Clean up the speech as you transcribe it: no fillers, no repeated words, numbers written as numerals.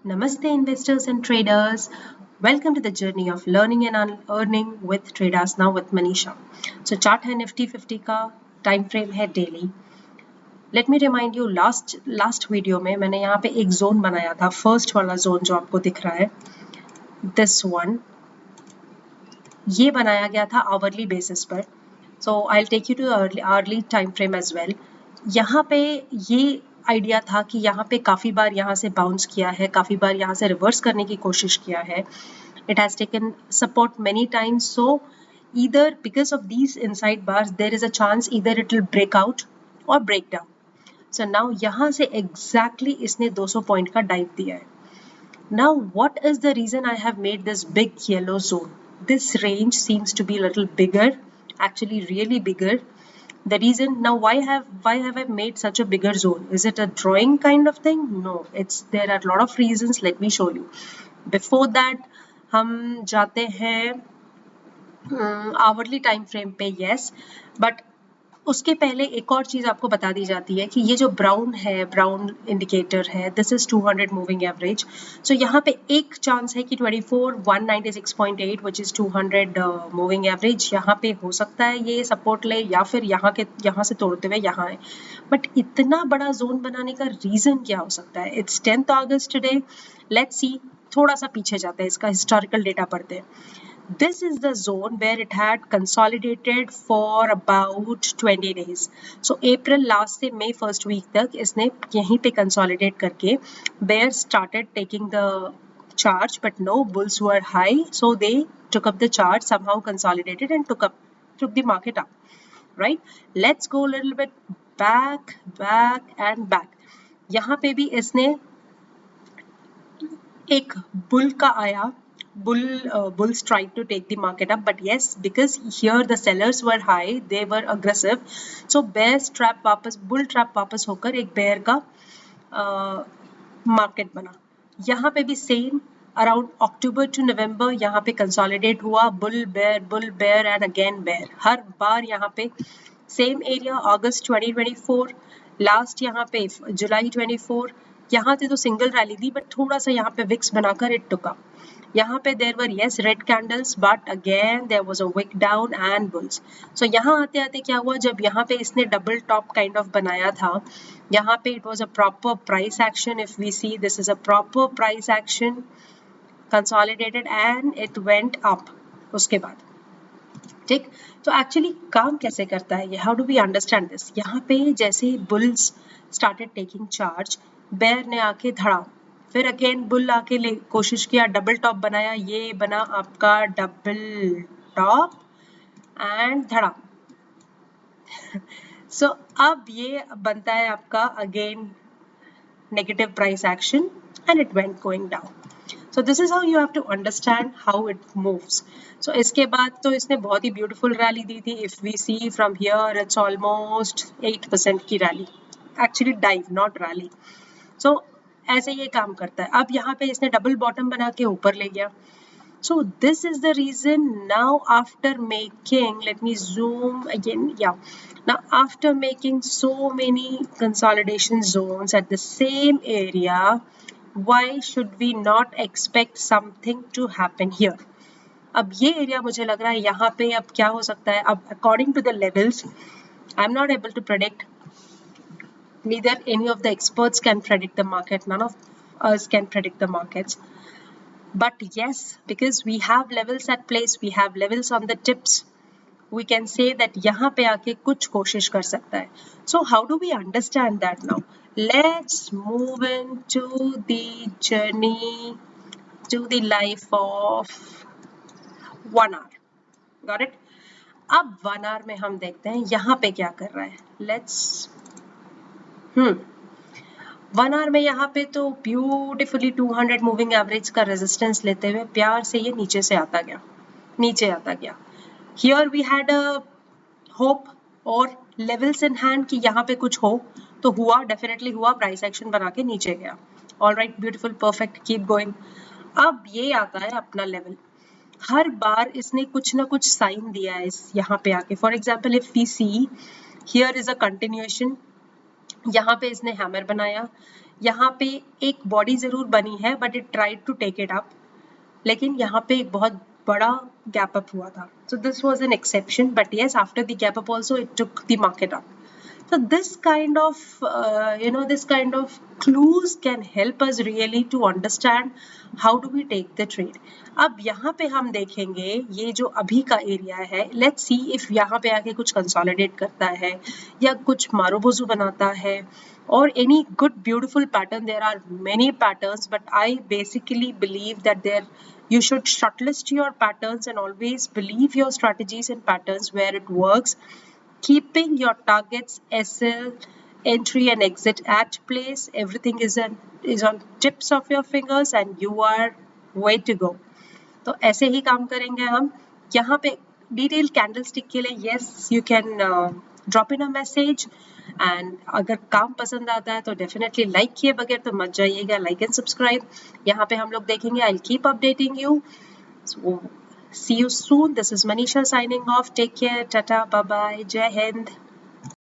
Namaste, investors and traders. Welcome to the journey of learning and earning with Traders Now with Manisha. So chart है Nifty 50 का, time frame है daily. Let me remind you last video में मैंने यहाँ पे एक zone बनाया था, फर्स्ट वाला जोन जो आपको दिख रहा है, दिस वन. ये बनाया गया था आवरली बेसिस पर. So I will take you to early time frame as well. यहाँ पे ये आइडिया था कि यहाँ पे काफ़ी बार यहाँ से बाउंस किया है, काफ़ी बार यहाँ से रिवर्स करने की कोशिश किया है. It has taken support many times. So either because of these inside bars there is a chance either it will break out और ब्रेक डाउन. सो नाउ यहाँ से एग्जैक्टली इसने 200 पॉइंट का डाइव दिया है. Now what is the reason I have made this big yellow zone? This range seems to be a little bigger, actually really bigger. The reason now why have I made such a bigger zone? Is it a drawing kind of thing? No, there are a lot of reasons. Let me show you. Before that हम जाते हैं hourly time frame पे. yes, but उसके पहले एक और चीज़ आपको बता दी जाती है कि ये जो ब्राउन है, ब्राउन इंडिकेटर है, दिस इज 200 मूविंग एवरेज. सो यहाँ पे एक चांस है कि 24,196.8 विच इज़ 200 मूविंग एवरेज, यहाँ पे हो सकता है ये सपोर्ट ले या फिर यहाँ से तोड़ते हुए यहाँ है. बट इतना बड़ा जोन बनाने का रीज़न क्या हो सकता है? It's 10th August today. Let's see, थोड़ा सा पीछे जाते हैं, इसका हिस्टोरिकल डेटा पढ़ते हैं. This is the zone where it had consolidated for about 20 days. So April last से May first week तक इसने यहीं पे consolidate करके bears started taking the charge, but no, bulls were high, so they took up the charge, somehow consolidated and took the market up. Right? Let's go a little bit back and back. यहाँ पे भी इसने एक bull का आया. Bulls tried to take the market up, but yes, because here the sellers were high, they were aggressive, so bull trap वापस होकर एक bear का market बना. यहाँ पे भी same around October to November यहाँ पे consolidate हुआ, bull bear and again bear. हर बार यहाँ पे same area. August 2024 लास्ट यहाँ पे July 24 यहाँ से तो सिंगल रैली थी, बट थोड़ा सा यहाँ पे विक्स बनाकर इट टुक अप. यहाँ पे there were yes red candles, but again there was a wick down and bulls. So यहाँ आते आते क्या हुआ, जब यहाँ पे इसने डबल टॉप काइंड ऑफ बनाया था, यहाँ पे it was a proper price action. If we see, this is a proper price action, consolidated and it went up. उसके बाद ठीक. तो एक्चुअली काम कैसे करता है ये, how do we understand this? यहाँ पे जैसे bulls started taking charge, bear ने आके धड़ा, फिर अगेन बुल आके कोशिश किया, डबल टॉप बनाया, ये बना आपका डबल टॉप एंड धड़ा. सो अब ये बनता है आपका again negative price action and it went going down. So this is how you have to understand how it moves. So इसके बाद तो इसने बहुत ही ब्यूटीफुल रैली दी थी. If we see from here, it's almost 8% की rally, actually dive not rally. So ऐसे ये काम करता है. अब यहाँ पे इसने डबल बॉटम बना के ऊपर ले गया. So this is the reason. Now after making, let me zoom again, या now after making so many consolidation zones at the same area, why should we not expect something to happen here? अब ये area मुझे लग रहा है यहाँ पे अब क्या हो सकता है. अब according to the levels, I am not able to predict. Neither any of the experts can predict the market. None of us can predict the markets. But yes, because we have levels at place, we have levels on the tips, we can say that यहाँ पे आके कुछ कोशिश कर सकता है. So how do we understand that now? Let's move into the journey to the life of 1 hour. Got it? अब 1 hour में हम देखते हैं यहाँ पे क्या कर रहा है. Let's 1 hour में यहाँ पे तो ब्यूटिफुली 200 मूविंग एवरेज का रेजिस्टेंस लेते हुए प्यार से ये नीचे आता गया. Here we had a hope और लेवल्स इन हैंड कि यहाँ पे कुछ हो, तो हुआ, डेफिनेटली हुआ, प्राइस एक्शन बना के नीचे गया. Alright, beautiful, perfect, keep going. अब ये आता है अपना लेवल. हर बार इसने कुछ ना कुछ साइन दिया है यहाँ पे आके. For example, if we see here is a continuation, यहाँ पे इसने हैमर बनाया, यहाँ पे एक बॉडी जरूर बनी है but it tried to take it up, लेकिन यहाँ पे एक बहुत बड़ा गैप अप हुआ था. So this was an exception, but yes, after the gap up also it took the market up. So this kind of this kind of clues can help us really to understand how do we take the trade. अब यहाँ पे हम देखेंगे ये जो अभी का area है, let's see if यहाँ पे आके कुछ consolidate करता है या कुछ मारोबोजू बनाता है or any good beautiful pattern. There are many patterns, but I basically believe that you should shortlist your patterns and always believe your strategies and patterns where it works, keeping your targets, SL, entry and exit at place. Everything is on tips of your fingers and you are way to go. तो ऐसे ही काम करेंगे हम. यहाँ पे detail candlestick के लिए yes you can drop in a message, and अगर काम पसंद आता है तो डेफिनेटली लाइक किए बगैर तो मत जाइएगा. Like and subscribe. यहाँ पे हम लोग देखेंगे. I will keep updating you. See you soon. This is Manisha signing off. Take care. Tata. Bye bye. Jai Hind.